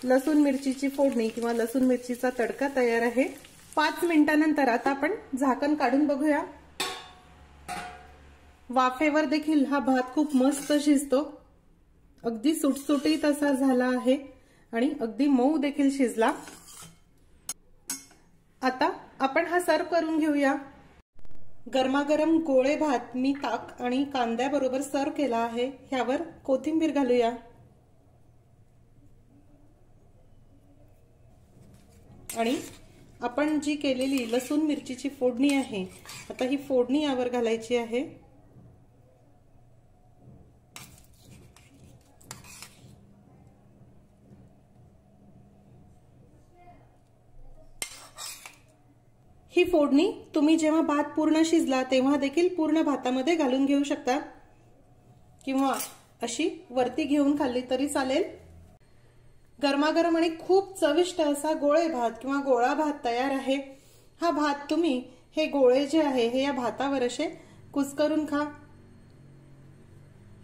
लसूण मिरचीची फोडणी किंवा लसूण मिरचीचा तडका तयार आहे। 5 मिनिटांनंतर आता आपण झाकण काढून बघूया। वाफेवर देखील हा भात खूप मस्त शिजतो, अगदी सुटसुटीत असा झाला आहे आणि अगदी मऊ देखील शिजला। आता आपण हा सर्व करून घेऊया। गरमागरम गोळे भात मी ताक आणि कांद्याबरोबर सर्व केला आहे। ह्यावर कोथिंबीर घालूया आणि आपण जी केलेली लसूण मिरचीची फोडणी आहे, आता ही फोडणी यावर घालायची आहे। ही फोडणी तुम्ही जेव्हा भात पूर्ण शिजला तेव्हा देखील पूर्ण भातामध्ये घालून घेऊ शकता किंवा अशी वरती घेऊन खाल्ली तरी चालेल। गरमागरम आणि खूप चविष्ट असा गोळे भात किंवा गोळा भात तयार आहे। हा भात तुम्ही हे गोळे जे आहे हे या भातावर असे कुस्करून खा।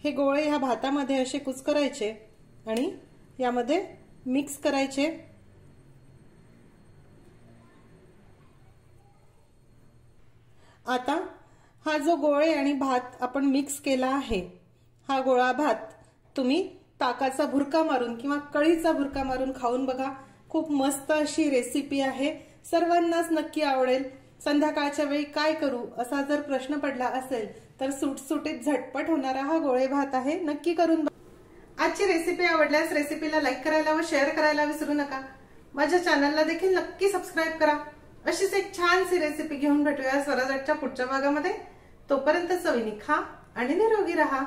हे गोळे ह्या भातामध्ये असे कुस्करायचे आणि यामध्ये मिक्स करायचे। आता हा जो गोळे आणि भात आपण मिक्स केला आहे, हा गोळा भात तुम्ही ताकाचा भुरका मारून किंवा कढीचा भुरका मारून खाऊन बघा। खूप मस्त अशी रेसिपी आहे, सर्वांनाच नक्की आवडेल। संध्याकाळच्या वेळी काय करू असा जर प्रश्न पडला असेल तर सुटसुटीत झटपट होणारा हा गोळे भात आहे, नक्की करून बघा। आजची रेसिपी आवडल्यास रेसिपीला लाईक करायला व शेअर करायला विसरू नका। माझ्या चॅनलला देखील नक्की सबस्क्राईब करा। अशीच एक छानशी रेसिपी घेऊन भेटूया स्वराज्याच्या पुढच्या भागामध्ये। तोपर्यंत चवीने खा आणि निरोगी राहा।